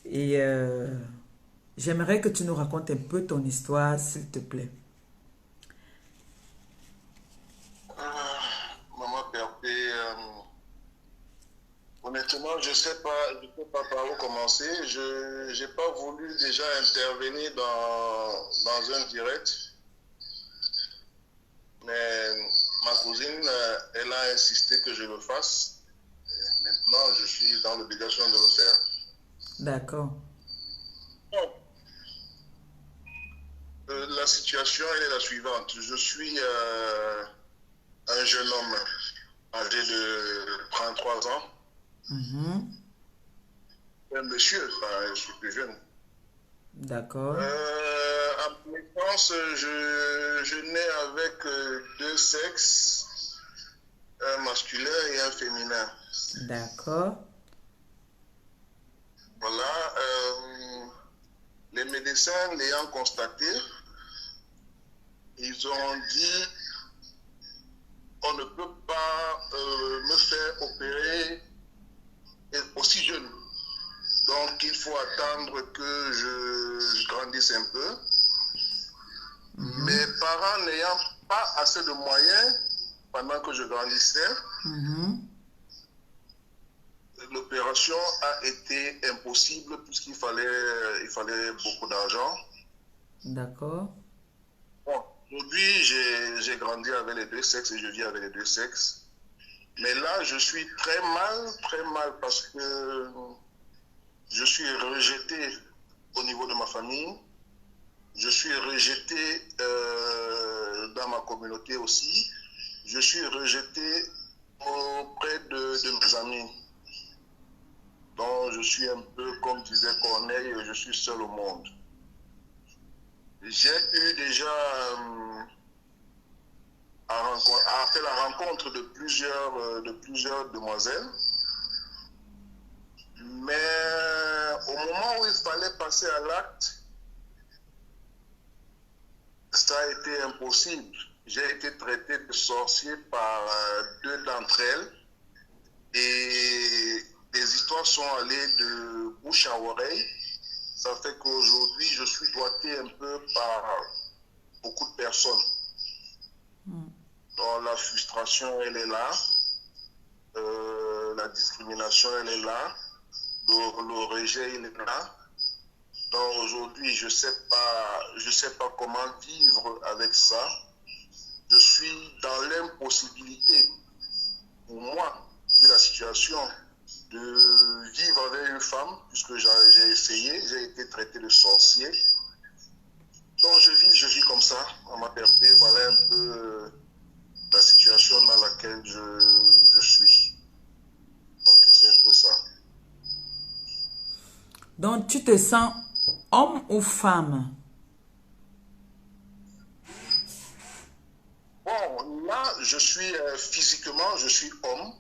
Et j'aimerais que tu nous racontes un peu ton histoire, s'il te plaît. Maman Perpé, honnêtement, je sais pas par où commencer. Je n'ai pas voulu déjà intervenir dans un direct, mais ma cousine, elle a insisté que je le fasse. Maintenant, je suis dans l'obligation de le faire. D'accord. Bon, la situation, elle est la suivante. Je suis un jeune homme âgé de 33 ans. Mhm. Un monsieur, enfin, je suis plus jeune. D'accord. À ma naissance, je nais avec deux sexes, un masculin et un féminin. D'accord. Voilà. Les médecins l'ayant constaté, ils ont dit on ne peut pas me faire opérer aussi jeune. Donc il faut attendre que je grandisse un peu. Mhm. Mes parents n'ayant pas assez de moyens pendant que je grandissais, Mhm. l'opération a été impossible puisqu'il fallait beaucoup d'argent. D'accord. Bon, aujourd'hui, j'ai grandi avec les deux sexes et je vis avec les deux sexes. Mais là, je suis très mal parce que je suis rejeté au niveau de ma famille. Je suis rejeté dans ma communauté aussi. Je suis rejeté auprès de mes amis. Donc, je suis un peu, comme disait Corneille, je suis seul au monde. J'ai eu déjà fait la rencontre de plusieurs demoiselles, mais au moment où il fallait passer à l'acte, ça a été impossible. J'ai été traité de sorcier par deux d'entre elles et les histoires sont allées de bouche à oreille. Ça fait qu'aujourd'hui, je suis doigté un peu par beaucoup de personnes. Mm. Donc la frustration, elle est là. La discrimination, elle est là. Le rejet, il est là. Donc aujourd'hui, je sais pas comment vivre avec ça. Je suis dans l'impossibilité, pour moi, vu la situation, de vivre avec une femme, puisque j'ai essayé, j'ai été traité de sorcier. Donc je vis comme ça, à ma perte. Voilà un peu la situation dans laquelle je suis. Donc c'est un peu ça. Donc, tu te sens homme ou femme? Bon, là, je suis physiquement, je suis homme.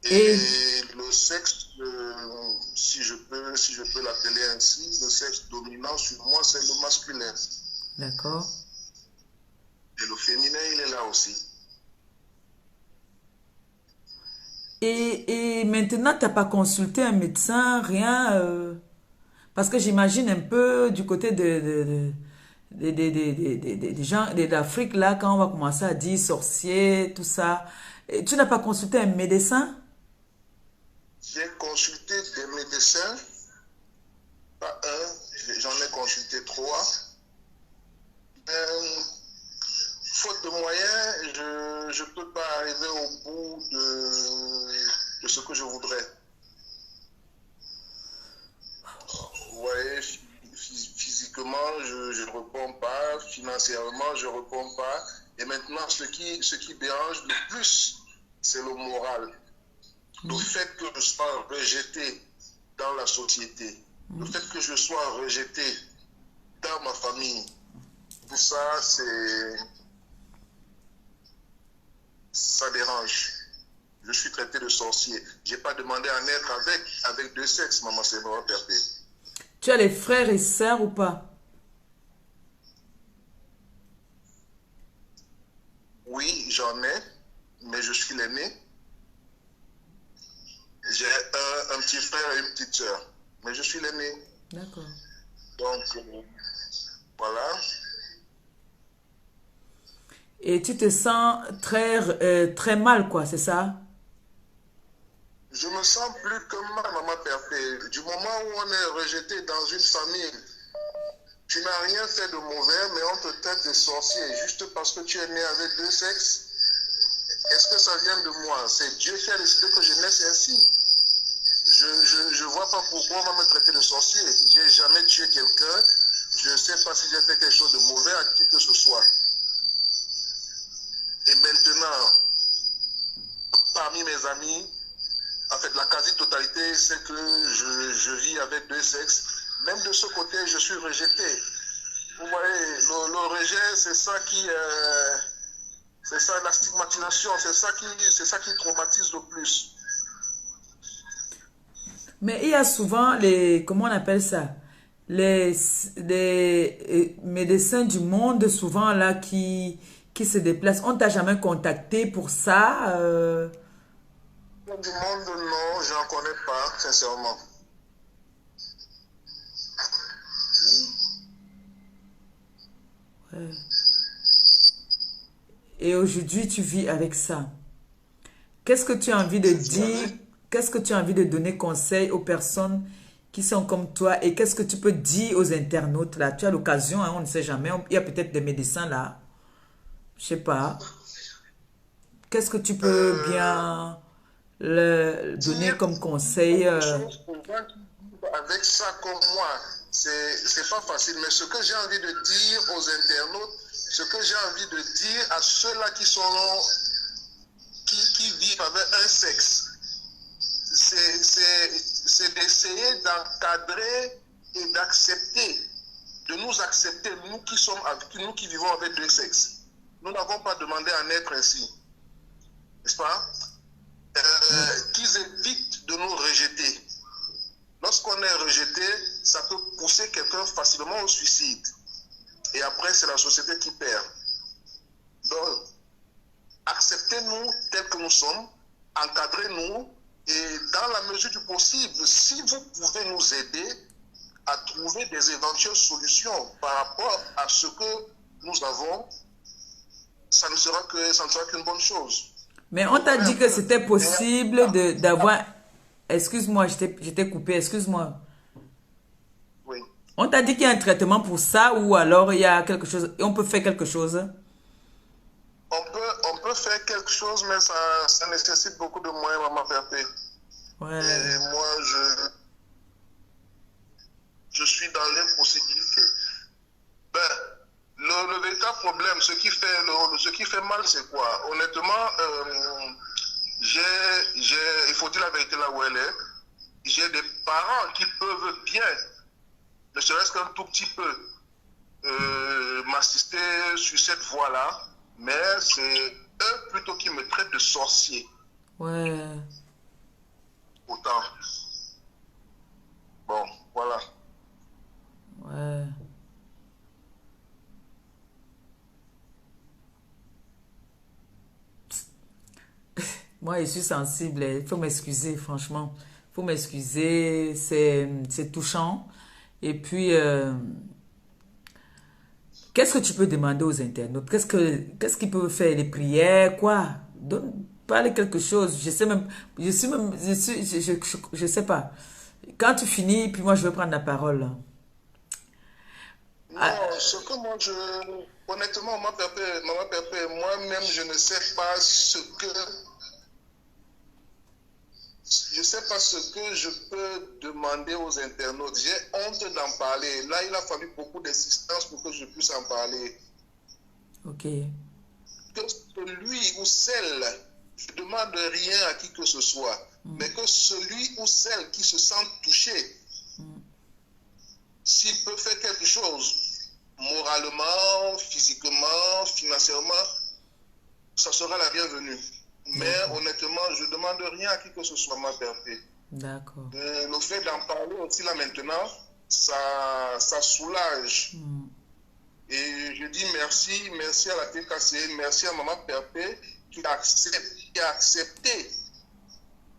Et, Et le sexe, si je peux l'appeler ainsi, le sexe dominant sur moi, c'est le masculin. d'accord. Et le féminin, il est là aussi. Et maintenant, tu n'as pas consulté un médecin, rien, parce que j'imagine un peu du côté des gens d'Afrique, là, quand on va commencer à dire sorcier, tout ça. Et tu n'as pas consulté un médecin? J'ai consulté des médecins, pas un, j'en ai consulté trois. Euh, Faute de moyens, je ne peux pas arriver au bout de ce que je voudrais. Vous voyez, physiquement, je ne réponds pas, financièrement, je ne réponds pas. Et maintenant, ce qui dérange le plus, c'est le moral. Le fait que je sois rejeté dans la société, le fait que je sois rejeté dans ma famille, tout ça, ça dérange. Je suis traité de sorcier. Je n'ai pas demandé à naître avec deux sexes, maman, c'est vraiment perpé. Tu as les frères et sœurs ou pas? Oui, j'en ai, mais je suis l'aîné. petit frère et une petite sœur. Mais je suis l'aîné. D'accord. Donc, voilà. Et tu te sens très mal, quoi, c'est ça? Je me sens plus comme ma maman Perpé. Du moment où on est rejeté dans une famille, tu n'as rien fait de mauvais, mais on te traite de sorcier juste parce que tu es né avec deux sexes. Est-ce que ça vient de moi? C'est Dieu qui a décidé que je naisse ainsi. Je vois pas pourquoi on va me traiter de sorcier. J'ai jamais tué quelqu'un. Je ne sais pas si j'ai fait quelque chose de mauvais à qui que ce soit. Et maintenant, parmi mes amis, en fait, la quasi-totalité, c'est que je vis avec deux sexes. Même de ce côté, je suis rejeté. Vous voyez, le rejet, c'est ça qui... c'est ça, la stigmatisation, c'est ça qui traumatise le plus. Mais il y a souvent comment on appelle ça? Les médecins du monde, souvent là, qui se déplacent. On t'a jamais contacté pour ça? Du monde, non, je n'en connais pas, sincèrement. Ouais. Et aujourd'hui, tu vis avec ça. Qu'est-ce que tu as envie de dire? Qu'est-ce que tu as envie de donner conseil aux personnes qui sont comme toi? Et qu'est-ce que tu peux dire aux internautes là? Tu as l'occasion, hein, on ne sait jamais. Il y a peut-être des médecins là. Je sais pas. Qu'est-ce que tu peux bien donner comme conseil? Avec ça comme moi, c'est pas facile. Mais ce que j'ai envie de dire aux internautes, ce que j'ai envie de dire à ceux-là qui vivent avec un sexe, c'est d'essayer d'encadrer et d'accepter, de nous accepter, nous qui vivons avec deux sexes. Nous n'avons pas demandé à naître ainsi, n'est-ce pas? Qu'ils évitent de nous rejeter. Lorsqu'on est rejeté, ça peut pousser quelqu'un facilement au suicide. Et après, c'est la société qui perd. Donc, acceptez-nous tels que nous sommes, encadrez-nous, et dans la mesure du possible, si vous pouvez nous aider à trouver des éventuelles solutions par rapport à ce que nous avons, ça ne sera qu'une bonne chose. Mais on t'a dit que c'était possible d'avoir... Excuse-moi, je t'ai coupé, excuse-moi. Oui. On t'a dit qu'il y a un traitement pour ça ou alors il y a quelque chose, on peut faire quelque chose? On peut faire quelque chose, mais ça nécessite beaucoup de moyens, maman Perpé. Ouais. Et moi, je suis dans l'impossibilité. Ben, le véritable problème, ce qui fait mal, c'est quoi? Honnêtement, il faut dire la vérité là où elle est. J'ai des parents qui peuvent bien, ne serait-ce qu'un tout petit peu, m'assister sur cette voie-là, mais c'est eux plutôt qui me traitent de sorcier. Ouais. Autant. Bon, voilà. Ouais. Moi, je suis sensible. Il faut m'excuser, franchement. Il faut m'excuser. C'est touchant. Et puis, qu'est-ce que tu peux demander aux internautes? Qu'est-ce qu'ils peuvent faire? Les prières, quoi? Parle quelque chose. Je sais même, je sais pas. Quand tu finis, puis moi, je vais prendre la parole. Non, ce que moi, honnêtement, maman Pépé, moi-même, je ne sais pas ce que je peux demander aux internautes. J'ai honte d'en parler. Là, il a fallu beaucoup d'assistance pour que je puisse en parler. Ok. Que celui ou celle, je ne demande rien à qui que ce soit, mais que celui ou celle qui se sent touché, s'il peut faire quelque chose, moralement, physiquement, financièrement, ça sera la bienvenue. Mais honnêtement, je ne demande rien à qui que ce soit, ma Perpé. D'accord. Le fait d'en parler aussi là maintenant, ça soulage. Et je dis merci à la TKC, merci à Maman Perpé qui a accepté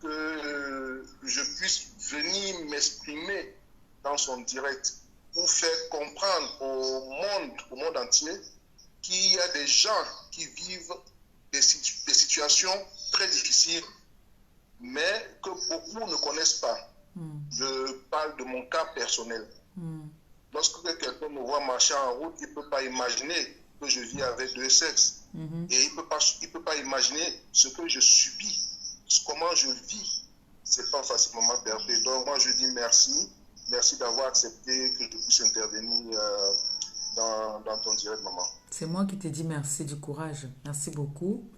que je puisse venir m'exprimer dans son direct pour faire comprendre au monde entier qu'il y a des gens qui vivent des situations très difficiles, mais que beaucoup ne connaissent pas. Je parle de mon cas personnel. Lorsque quelqu'un me voit marcher en route, il ne peut pas imaginer que je vis avec deux sexes. Et il ne peut pas imaginer ce que je subis, comment je vis. Ce n'est pas facilement perdu. Donc moi je dis merci. Merci d'avoir accepté que je puisse intervenir dans ton direct, maman. C'est moi qui te dis merci du courage. Merci beaucoup.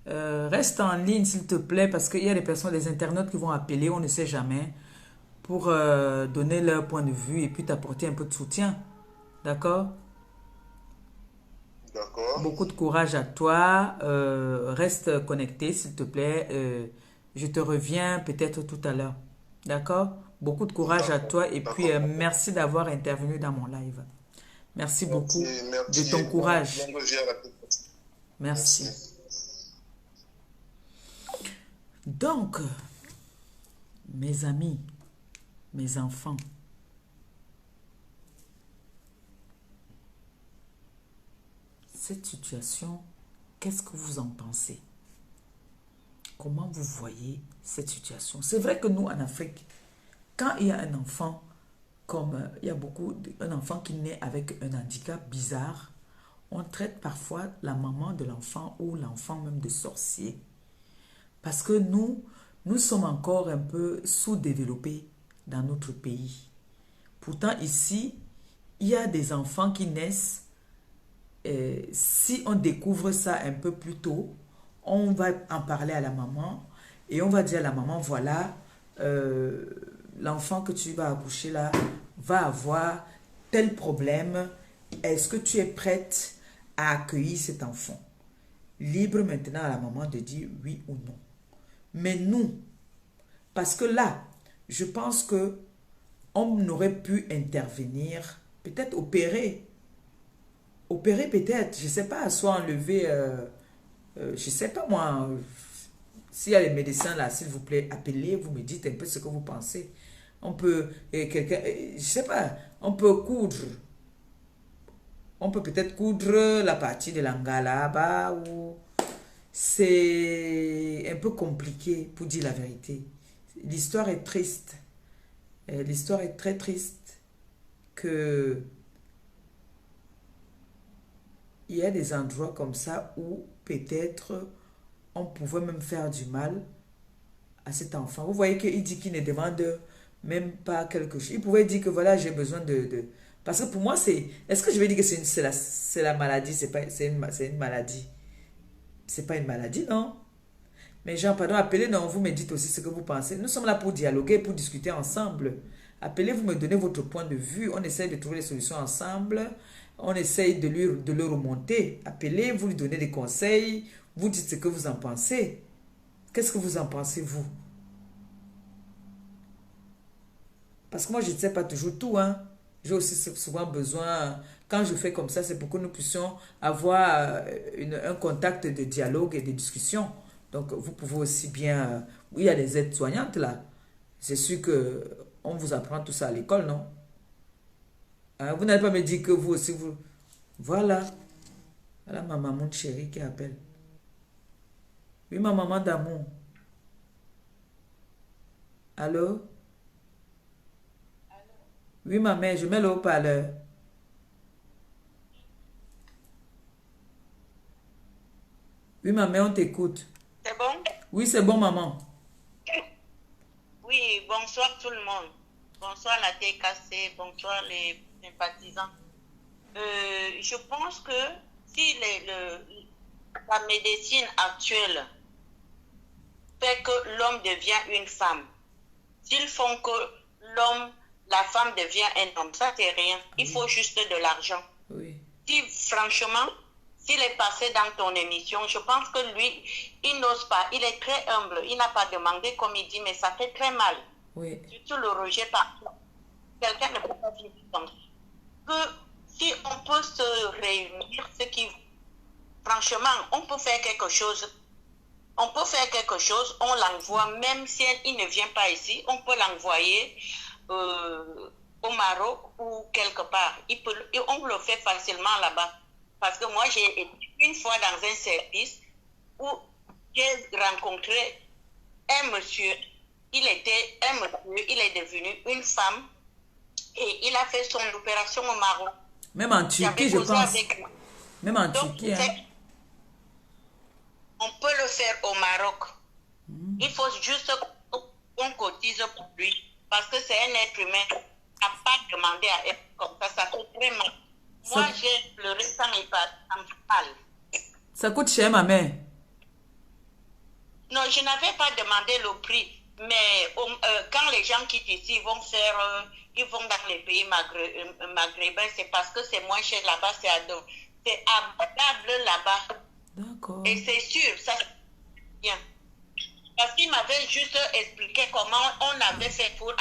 Reste en ligne, s'il te plaît, parce qu'il y a des personnes, des internautes qui vont appeler, on ne sait jamais, pour donner leur point de vue et puis t'apporter un peu de soutien. D'accord? D'accord. Beaucoup de courage à toi. Reste connecté, s'il te plaît. Je te reviens peut-être tout à l'heure. D'accord? Beaucoup de courage à toi et puis merci d'avoir intervenu dans mon live. Merci beaucoup de ton courage. Merci. Donc, mes amis, mes enfants, cette situation, qu'est-ce que vous en pensez? Comment vous voyez cette situation? C'est vrai que nous, en Afrique, quand il y a un enfant, comme il y a un enfant qui naît avec un handicap bizarre, on traite parfois la maman de l'enfant ou l'enfant même de sorcier. Parce que nous sommes encore un peu sous-développés dans notre pays. Pourtant, ici, il y a des enfants qui naissent. Si on découvre ça un peu plus tôt, on va en parler à la maman et on va dire à la maman, voilà, l'enfant que tu vas accoucher là va avoir tel problème. Est-ce que tu es prête à accueillir cet enfant? Libre maintenant à la maman de dire oui ou non. Mais nous, parce que là, je pense que on aurait pu intervenir, peut-être opérer peut-être, je ne sais pas, soit enlever, je ne sais pas moi, s'il y a les médecins là, s'il vous plaît, appelez, vous me dites un peu ce que vous pensez. On peut, je ne sais pas, on peut coudre. On peut peut-être coudre la partie de l'angala là-bas ou... C'est un peu compliqué pour dire la vérité. L'histoire est triste. L'histoire est très triste que il y a des endroits comme ça où peut-être on pouvait même faire du mal à cet enfant. Vous voyez qu'il dit qu'il ne demande même pas quelque chose. Il pouvait dire que voilà, j'ai besoin de... Parce que pour moi, c'est... Est-ce que je vais dire que c'est la maladie? C'est une maladie. C'est pas une maladie, non? Mais Jean, pardon, appelez, non, vous me dites aussi ce que vous pensez. Nous sommes là pour dialoguer, pour discuter ensemble. Appelez, vous me donnez votre point de vue. On essaie de trouver des solutions ensemble. On essaye de le remonter. Appelez, vous lui donnez des conseils. Vous dites ce que vous en pensez. Qu'est-ce que vous en pensez, vous? Parce que moi, je ne sais pas toujours tout, hein. J'ai aussi souvent besoin, quand je fais comme ça, c'est pour que nous puissions avoir un contact de dialogue et de discussion. Donc, vous pouvez aussi bien... il y a des aides-soignantes là. C'est sûr qu'on vous apprend tout ça à l'école, non? Hein, vous n'allez pas me dire que vous aussi, vous... Voilà. Voilà ma maman chérie qui appelle. Oui, ma maman d'amour. Allô? Oui, ma mère, je mets le haut-parleur. Oui, ma mère, on t'écoute. C'est bon? Oui, c'est bon, maman. Oui, bonsoir tout le monde. Bonsoir la TKC, bonsoir les sympathisants. Je pense que si la médecine actuelle fait que l'homme devient une femme, s'ils font que la femme devient un homme, ça c'est rien. Il faut juste de l'argent. Oui. Si franchement, s'il est passé dans ton émission, je pense que lui, il n'ose pas. Il est très humble. Il n'a pas demandé comme il dit, mais ça fait très mal. Oui. Surtout le rejet par quelqu'un ne peut pas vivre comme ça. Que si on peut se réunir, franchement, on peut faire quelque chose. On peut faire quelque chose, on l'envoie, même si il ne vient pas ici, on peut l'envoyer au Maroc ou quelque part. On le fait facilement là-bas. Parce que moi, j'ai été une fois dans un service où j'ai rencontré un monsieur. Il était un monsieur, il est devenu une femme et il a fait son opération au Maroc. Même en Turquie, je pense. Même en Donc, Turquie. Hein. On peut le faire au Maroc. Il faut juste qu'on cotise pour lui. Parce que c'est un être humain. On n'a pas demandé à être comme ça. Ça fait très mal. Moi, j'ai pleuré sans y parler. Ça coûte cher, ma mère. Non, je n'avais pas demandé le prix. Mais quand les gens quittent ici, ils vont dans les pays maghrébins, c'est parce que c'est moins cher là-bas, c'est abordable là-bas. D'accord. Et c'est sûr, ça c'est bien. Parce qu'il m'avait juste expliqué comment on avait fait pour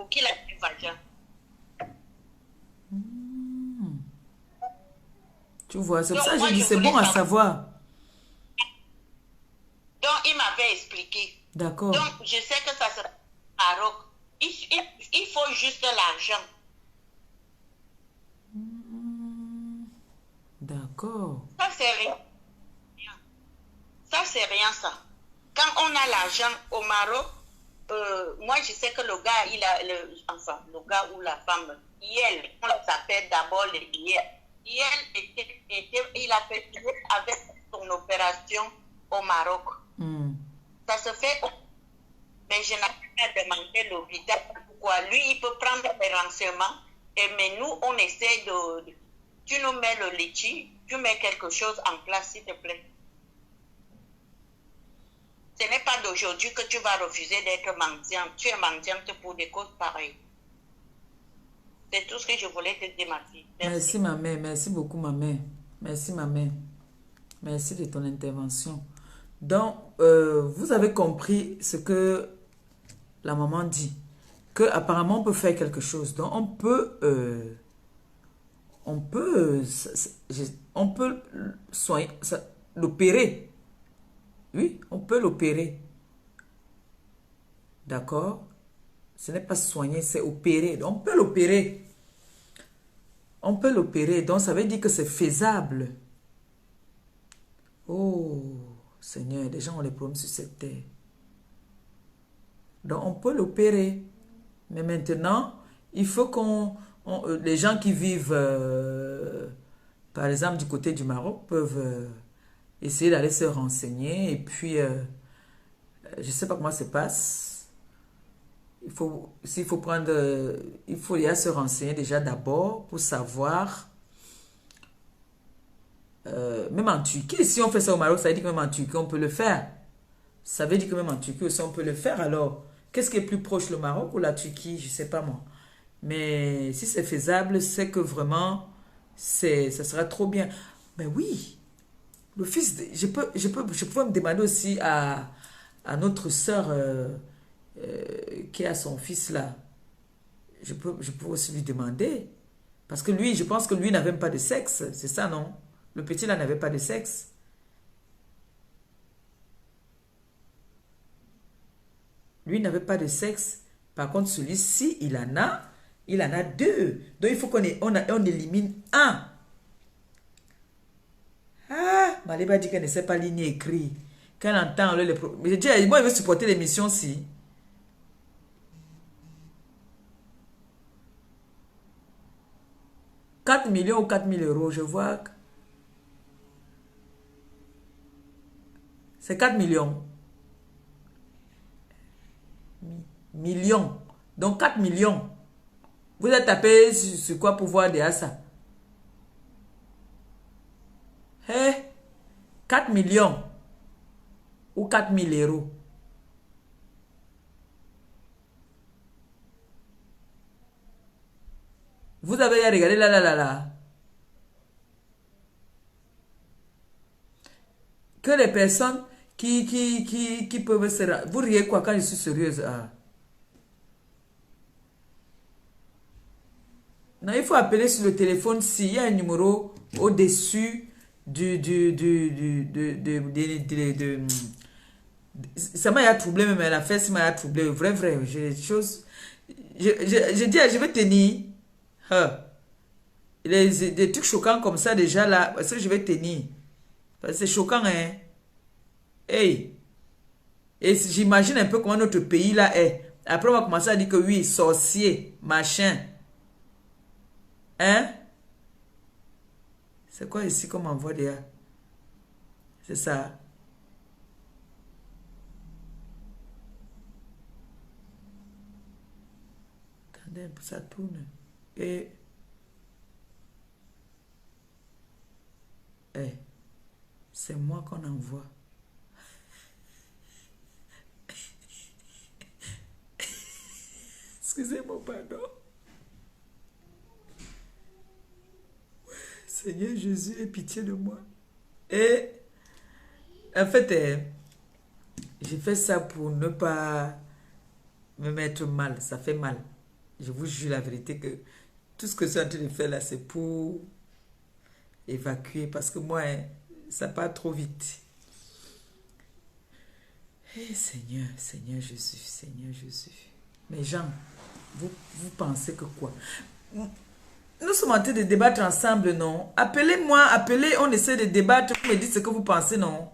qu'il ait du vagin. Tu vois, c'est pour ça que je dis c'est bon à savoir. Donc, il m'avait expliqué. D'accord. Donc, je sais que ça sera Maroc. Il faut juste l'argent. D'accord. Ça, c'est rien. Ça, c'est rien, ça. Quand on a l'argent au Maroc, moi, je sais que le gars, le gars ou la femme, Yel, on s'appelle d'abord le Yel. Yel, il a fait avec son opération au Maroc. Ça se fait, mais je n'ai pas demandé l'hôpital pourquoi. Lui, il peut prendre des renseignements, mais nous, on essaie de... Tu nous mets le litchi, tu mets quelque chose en place, s'il te plaît. Ce n'est pas d'aujourd'hui que tu vas refuser d'être mendiante. Tu es mendiante pour des causes pareilles. C'est tout ce que je voulais te dire, ma fille. Merci, ma mère. Merci beaucoup, ma mère. Merci, ma mère. Merci de ton intervention. Donc, vous avez compris ce que la maman dit. Que apparemment on peut faire quelque chose. Donc, on peut soigner, l'opérer. Oui, on peut l'opérer. D'accord? Ce n'est pas soigner, c'est opérer. Donc, on peut l'opérer. On peut l'opérer. Donc, ça veut dire que c'est faisable. Oh, Seigneur, les gens ont les problèmes sur cette terre. Donc, on peut l'opérer. Mais maintenant, il faut les gens qui vivent, par exemple, du côté du Maroc, peuvent essayer d'aller se renseigner. Et puis, je ne sais pas comment ça se passe. Il faut y aller se renseigner déjà d'abord pour savoir. Même en Turquie, si on fait ça au Maroc, ça veut dire que même en Turquie, on peut le faire. Ça veut dire que même en Turquie aussi, on peut le faire. Alors, qu'est-ce qui est plus proche, le Maroc ou la Turquie? Je ne sais pas moi. Mais si c'est faisable, c'est que vraiment, ça sera trop bien. Mais oui, le fils, je peux me demander aussi à notre sœur qui a son fils là. Je peux aussi lui demander. Parce que lui, je pense que lui n'avait même pas de sexe. C'est ça, non? Le petit là n'avait pas de sexe. Lui n'avait pas de sexe. Par contre, celui-ci, il en a deux. Donc, il faut qu'on élimine un. Ah, Maléba dit qu'elle ne sait pas lire ni écrire. Quand elle entend les problèmes. Mais j'ai dit, moi, il veut supporter l'émission-ci. « 4 millions ou 4 000 euros, je vois. C'est 4 millions. Millions. Donc 4 millions. Vous êtes tapé sur quoi pour voir derrière ça? Hey, 4 millions ou 4 000 euros. Vous avez regardé là. Que les personnes qui peuvent se... Vous riez quoi quand je suis sérieuse? Ah. Non, il faut appeler sur le téléphone s'il y a un numéro au-dessus Ça m'a troublé, même la fesse m'a troublé. Vrai, vrai. J'ai des choses. Je dis, je vais tenir. Des trucs choquants comme ça, déjà là. Parce que je vais tenir. Parce que c'est choquant, hein. Hey. Et j'imagine un peu comment notre pays là est. Après, on va commencer à dire que oui, sorcier, machin. Hein? C'est quoi ici comme envoi déjà? C'est ça. Attendez un peu, ça tourne. Et... c'est moi qu'on envoie. Excusez-moi, pardon. Seigneur Jésus, aie pitié de moi. Et en fait, j'ai fait ça pour ne pas me mettre mal. Ça fait mal. Je vous jure la vérité que tout ce que je suis en train de faire là, c'est pour évacuer. Parce que moi, ça part trop vite. Seigneur, Seigneur Jésus, Seigneur Jésus. Mais gens, vous pensez que quoi? Nous sommes en train de débattre ensemble, non? Appelez-moi, appelez, on essaie de débattre. Vous me dites ce que vous pensez, non?